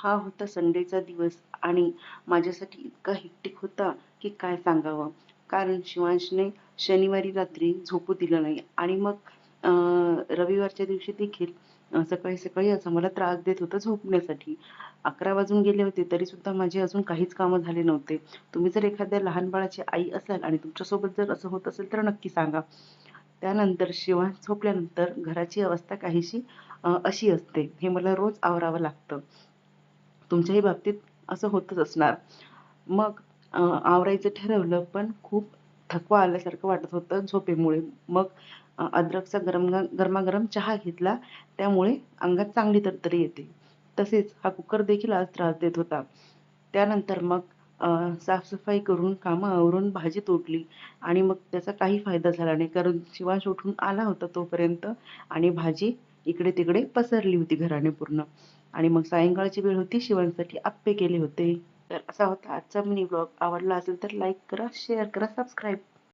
हा होता संडेचा दिवस आणि माझ्यासाठी इतका हेक्टिक होता की काय सांगावं. कारण शिवांशने शनिवारी रात्री झोपू दिलं नाही आणि मग रविवारच्या दिवशी देखील सकाळी सकाळी असा मला त्रास देत होता झोपण्यासाठी. 11 वाजून गेले होते तरी सुद्धा माझे अजून काहीच कामं झाले नव्हते. तुम्ही जर एखाद्या लहान बाळाची आई असाल आणि तुमच्यासोबत जर असं होत असेल तर नक्की सांगा. त्यानंतर शिवांश झोपल्यानंतर घराची अवस्था काहीशी अशी असते. हे मला रोज आवरावं लागतं. तुमच्याही बाबतीत असं होतच असणार. मग आवरायचं ठरवलं, पण खूप थकवा आल्यासारखं वाटत होतं झोपेमुळे. मग अद्रकचा गरमागरम चहा घेतला, त्यामुळे अंगात चांगली तरतरी येते. तसेच हा कुकर देखील आज त्रास देत होता. त्यानंतर मग साफसफाई करून, कामं आवरून भाजी तोडली आणि मग त्याचा काही फायदा झाला नाही. कारण शिवांश उठून आला होता तोपर्यंत आणि भाजी इकडे-तिकडे पसरली होती घराने पूर्ण. आणि मग सायंकाळची वेळ होती, शिवांसाठी आप्पे केले होते. तर असा होता आजचा मिनी ब्लॉग. आवडला असेल तर लाईक करा, शेअर करा, सबस्क्राईब